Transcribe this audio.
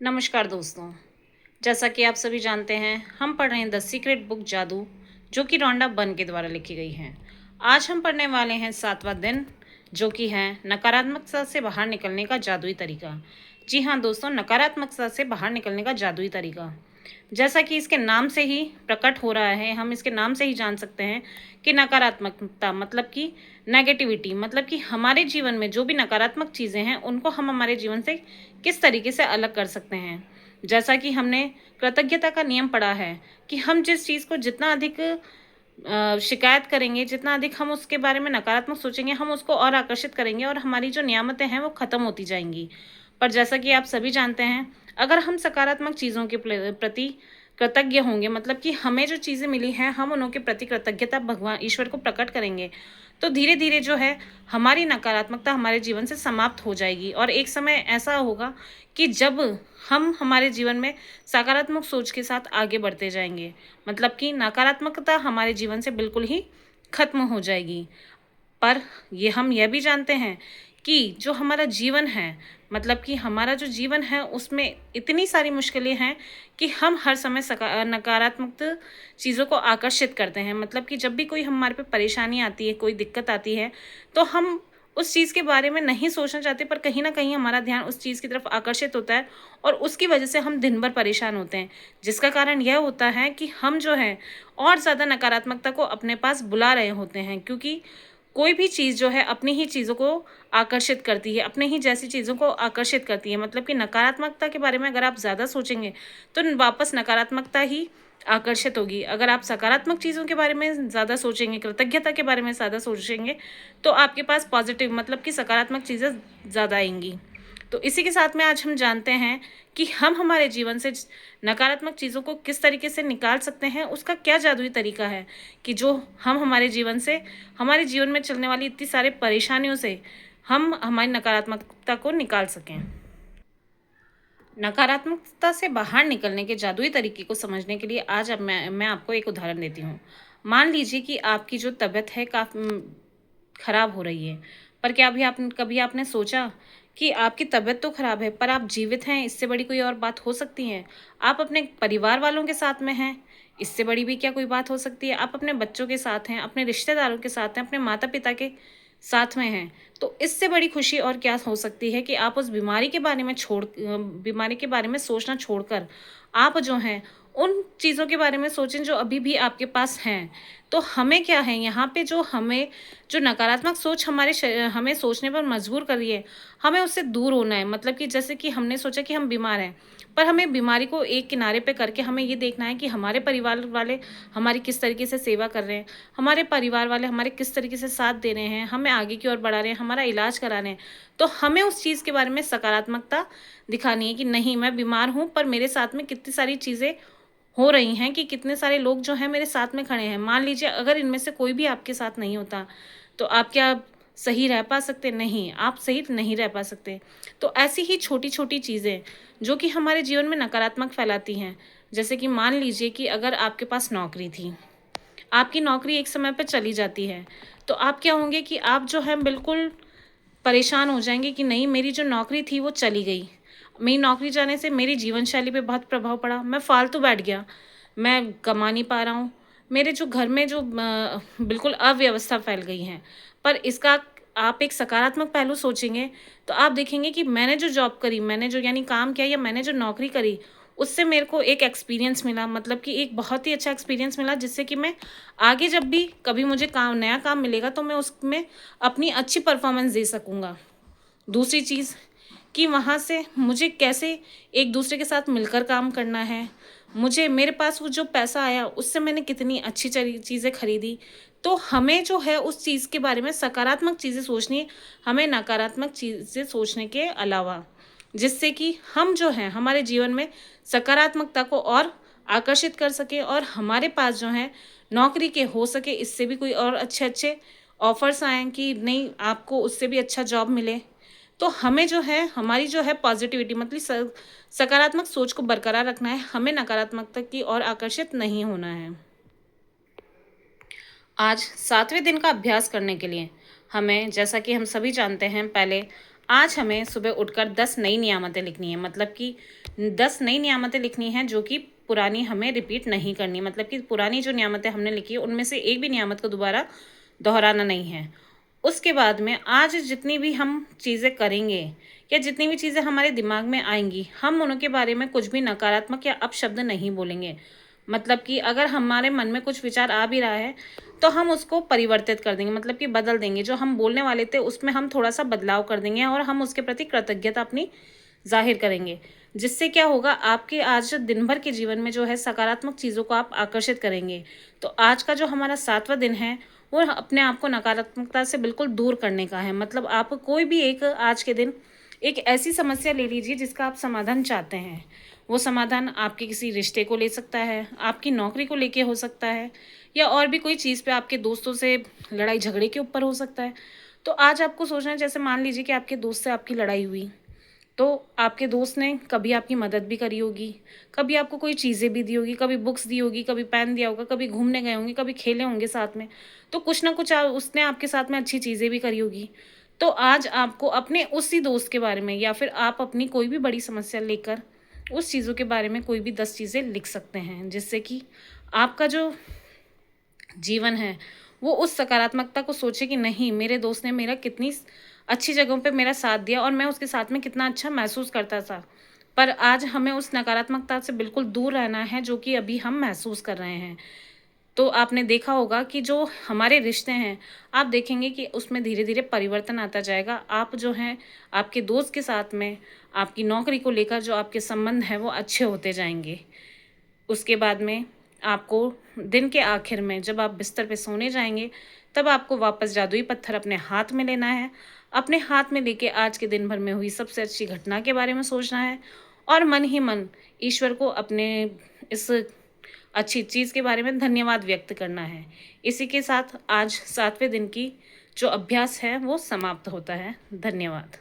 नमस्कार दोस्तों। जैसा कि आप सभी जानते हैं, हम पढ़ रहे हैं द सीक्रेट बुक जादू, जो कि रॉन्डा बर्न के द्वारा लिखी गई है। आज हम पढ़ने वाले हैं 7वां दिन, जो कि है नकारात्मकता से बाहर निकलने का जादुई तरीका। जी हाँ दोस्तों, नकारात्मकता से बाहर निकलने का जादुई तरीका। जैसा कि इसके नाम से ही प्रकट हो रहा है, हम इसके नाम से ही जान सकते हैं कि नकारात्मकता मतलब कि नेगेटिविटी, मतलब कि हमारे जीवन में जो भी नकारात्मक चीज़ें हैं उनको हम हमारे जीवन से किस तरीके से अलग कर सकते हैं। जैसा कि हमने कृतज्ञता का नियम पढ़ा है कि हम जिस चीज़ को जितना अधिक शिकायत करेंगे, जितना अधिक हम उसके बारे में नकारात्मक सोचेंगे, हम उसको और आकर्षित करेंगे और हमारी जो नियामतें हैं वो ख़त्म होती जाएंगी। पर जैसा कि आप सभी जानते हैं, अगर हम सकारात्मक चीज़ों के प्रति कृतज्ञ होंगे, मतलब कि हमें जो चीज़ें मिली हैं हम उनके प्रति कृतज्ञता भगवान ईश्वर को प्रकट करेंगे, तो धीरे धीरे जो है हमारी नकारात्मकता हमारे जीवन से समाप्त हो जाएगी। और एक समय ऐसा होगा कि जब हम हमारे जीवन में सकारात्मक सोच के साथ आगे बढ़ते जाएंगे, मतलब कि नकारात्मकता हमारे जीवन से बिल्कुल ही खत्म हो जाएगी। पर हम यह भी जानते हैं कि जो हमारा जीवन है, मतलब कि हमारा जो जीवन है उसमें इतनी सारी मुश्किलें हैं कि हम हर समय नकारात्मक चीज़ों को आकर्षित करते हैं। मतलब कि जब भी कोई हमारे पे परेशानी आती है, कोई दिक्कत आती है, तो हम उस चीज़ के बारे में नहीं सोचना चाहते, पर कहीं ना कहीं हमारा ध्यान उस चीज़ की तरफ आकर्षित होता है और उसकी वजह से हम दिन भर परेशान होते हैं, जिसका कारण यह होता है कि हम जो है और ज़्यादा नकारात्मकता को अपने पास बुला रहे होते हैं। क्योंकि कोई भी चीज़ जो है अपनी ही चीज़ों को आकर्षित करती है, अपने ही जैसी चीज़ों को आकर्षित करती है। मतलब कि नकारात्मकता के बारे में अगर आप ज़्यादा सोचेंगे तो वापस नकारात्मकता ही आकर्षित होगी। अगर आप सकारात्मक चीज़ों के बारे में ज़्यादा सोचेंगे, कृतज्ञता के बारे में ज़्यादा सोचेंगे, तो आपके पास पॉजिटिव मतलब कि सकारात्मक चीज़ें ज़्यादा आएंगी। तो इसी के साथ में आज हम जानते हैं कि हम हमारे जीवन से नकारात्मक चीज़ों को किस तरीके से निकाल सकते हैं, उसका क्या जादुई तरीका है कि जो हम हमारे जीवन से, हमारे जीवन में चलने वाली इतनी सारी परेशानियों से हम हमारी नकारात्मकता को निकाल सकें। नकारात्मकता से बाहर निकलने के जादुई तरीके को समझने के लिए आज अब मैं आपको एक उदाहरण देती हूँ। मान लीजिए कि आपकी जो तबीयत है काफ़ी खराब हो रही है, पर क्या अभी कभी आपने सोचा कि आपकी तबीयत तो खराब है पर आप जीवित हैं, इससे बड़ी कोई और बात हो सकती है? आप अपने परिवार वालों के साथ में हैं, इससे बड़ी भी क्या कोई बात हो सकती है? आप अपने बच्चों के साथ हैं, अपने रिश्तेदारों के साथ हैं, अपने माता पिता के साथ में हैं, तो इससे बड़ी खुशी और क्या हो सकती है कि आप उस बीमारी के बारे में बीमारी के बारे में सोचना छोड़कर आप जो हैं उन चीज़ों के बारे में सोचें जो अभी भी आपके पास हैं। तो हमें क्या है यहाँ पे, जो हमें जो नकारात्मक सोच हमें सोचने पर मजबूर कर रही है, हमें उससे दूर होना है। मतलब कि जैसे कि हमने सोचा कि हम बीमार हैं, पर हमें बीमारी को एक किनारे पे करके हमें ये देखना है कि हमारे परिवार वाले हमारी किस तरीके से सेवा कर रहे हैं, हमारे परिवार वाले हमारे किस तरीके से साथ दे रहे हैं, हमें आगे की ओर बढ़ा रहे हैं, हमारा इलाज करा रहे हैं। तो हमें उस चीज़ के बारे में सकारात्मकता दिखानी है कि नहीं, मैं बीमार हूँ पर मेरे साथ में कितनी सारी चीज़ें हो रही हैं, कि कितने सारे लोग जो हैं मेरे साथ में खड़े हैं। मान लीजिए अगर इनमें से कोई भी आपके साथ नहीं होता, तो आप क्या सही रह पा सकते? नहीं, आप सही नहीं रह पा सकते। तो ऐसी ही छोटी छोटी चीज़ें जो कि हमारे जीवन में नकारात्मक फैलाती हैं, जैसे कि मान लीजिए कि अगर आपके पास नौकरी थी, आपकी नौकरी एक समय पे चली जाती है, तो आप क्या होंगे कि आप जो है बिल्कुल परेशान हो जाएंगे कि नहीं, मेरी जो नौकरी थी वो चली गई। मेरी नौकरी जाने से मेरी जीवन शैली पे बहुत प्रभाव पड़ा, मैं फालतू बैठ गया, मैं कमा नहीं पा रहा हूँ, मेरे जो घर में जो बिल्कुल अव्यवस्था फैल गई है। पर इसका आप एक सकारात्मक पहलू सोचेंगे तो आप देखेंगे कि मैंने जो जॉब करी, मैंने जो यानी काम किया, या मैंने जो नौकरी करी, उससे मेरे को एक एक्सपीरियंस मिला, मतलब कि एक बहुत ही अच्छा एक्सपीरियंस मिला, जिससे कि मैं आगे जब भी कभी मुझे नया काम मिलेगा तो मैं उसमें अपनी अच्छी परफॉर्मेंस दे सकूँगा। दूसरी चीज़ कि वहाँ से मुझे कैसे एक दूसरे के साथ मिलकर काम करना है, मुझे मेरे पास वो जो पैसा आया उससे मैंने कितनी अच्छी चीज़ें खरीदी। तो हमें जो है उस चीज़ के बारे में सकारात्मक चीज़ें सोचनी है, हमें नकारात्मक चीज़ें सोचने के अलावा, जिससे कि हम जो हैं हमारे जीवन में सकारात्मकता को और आकर्षित कर सकें और हमारे पास जो है नौकरी के हो सके इससे भी कोई और अच्छे अच्छे ऑफर्स आएँ कि नहीं, आपको उससे भी अच्छा जॉब मिले। तो हमें जो है हमारी जो है पॉजिटिविटी, मतलब सकारात्मक सोच को बरकरार रखना है, हमें नकारात्मकता की ओर आकर्षित नहीं होना है। आज 7वें दिन का अभ्यास करने के लिए हमें, जैसा कि हम सभी जानते हैं, पहले आज हमें सुबह उठकर 10 नई नियामतें लिखनी है, मतलब कि 10 नई नियामतें लिखनी है जो कि पुरानी हमें रिपीट नहीं करनी, मतलब कि पुरानी जो नियामतें हमने लिखी है उनमें से एक भी नियामत को दोबारा दोहराना नहीं है। उसके बाद में आज जितनी भी हम चीज़ें करेंगे या जितनी भी चीज़ें हमारे दिमाग में आएंगी, हम उनके बारे में कुछ भी नकारात्मक या अपशब्द नहीं बोलेंगे। मतलब कि अगर हमारे मन में कुछ विचार आ भी रहा है तो हम उसको परिवर्तित कर देंगे, मतलब कि बदल देंगे। जो हम बोलने वाले थे उसमें हम थोड़ा सा बदलाव कर देंगे और हम उसके प्रति कृतज्ञता अपनी जाहिर करेंगे। जिससे क्या होगा, आपके आज दिन भर के जीवन में जो है सकारात्मक चीज़ों को आप आकर्षित करेंगे। तो आज का जो हमारा 7वां दिन है वो अपने आप को नकारात्मकता से बिल्कुल दूर करने का है। मतलब आप कोई भी एक आज के दिन एक ऐसी समस्या ले लीजिए जिसका आप समाधान चाहते हैं। वो समाधान आपके किसी रिश्ते को ले सकता है, आपकी नौकरी को लेके हो सकता है, या और भी कोई चीज़ पे आपके दोस्तों से लड़ाई झगड़े के ऊपर हो सकता है। तो आज आपको सोचना है, जैसे मान लीजिए कि आपके दोस्त से आपकी लड़ाई हुई, तो आपके दोस्त ने कभी आपकी मदद भी करी होगी, कभी आपको कोई चीज़ें भी दी होगी, कभी बुक्स दी होगी, कभी पेन दिया होगा, कभी घूमने गए होंगे, कभी खेले होंगे साथ में। तो कुछ ना कुछ उसने आपके साथ में अच्छी चीज़ें भी करी होगी। तो आज आपको अपने उसी दोस्त के बारे में या फिर आप अपनी कोई भी बड़ी समस्या लेकर उस चीज़ों के बारे में कोई भी 10 चीज़ें लिख सकते हैं, जिससे कि आपका जो जीवन है वो उस सकारात्मकता को सोचे कि नहीं, मेरे दोस्त ने मेरा कितनी अच्छी जगहों पे मेरा साथ दिया और मैं उसके साथ में कितना अच्छा महसूस करता था। पर आज हमें उस नकारात्मकता से बिल्कुल दूर रहना है जो कि अभी हम महसूस कर रहे हैं। तो आपने देखा होगा कि जो हमारे रिश्ते हैं, आप देखेंगे कि उसमें धीरे-धीरे परिवर्तन आता जाएगा। आप जो हैं, आपके दोस्त के साथ में, आपकी नौकरी को लेकर जो आपके संबंध हैं, वो अच्छे होते जाएँगे। उसके बाद में आपको दिन के आखिर में जब आप बिस्तर पे सोने जाएँगे, तब आपको वापस जादुई पत्थर अपने हाथ में लेना है। अपने हाथ में लेके आज के दिन भर में हुई सबसे अच्छी घटना के बारे में सोचना है और मन ही मन ईश्वर को अपने इस अच्छी चीज़ के बारे में धन्यवाद व्यक्त करना है। इसी के साथ आज 7वें दिन की जो अभ्यास है वो समाप्त होता है। धन्यवाद।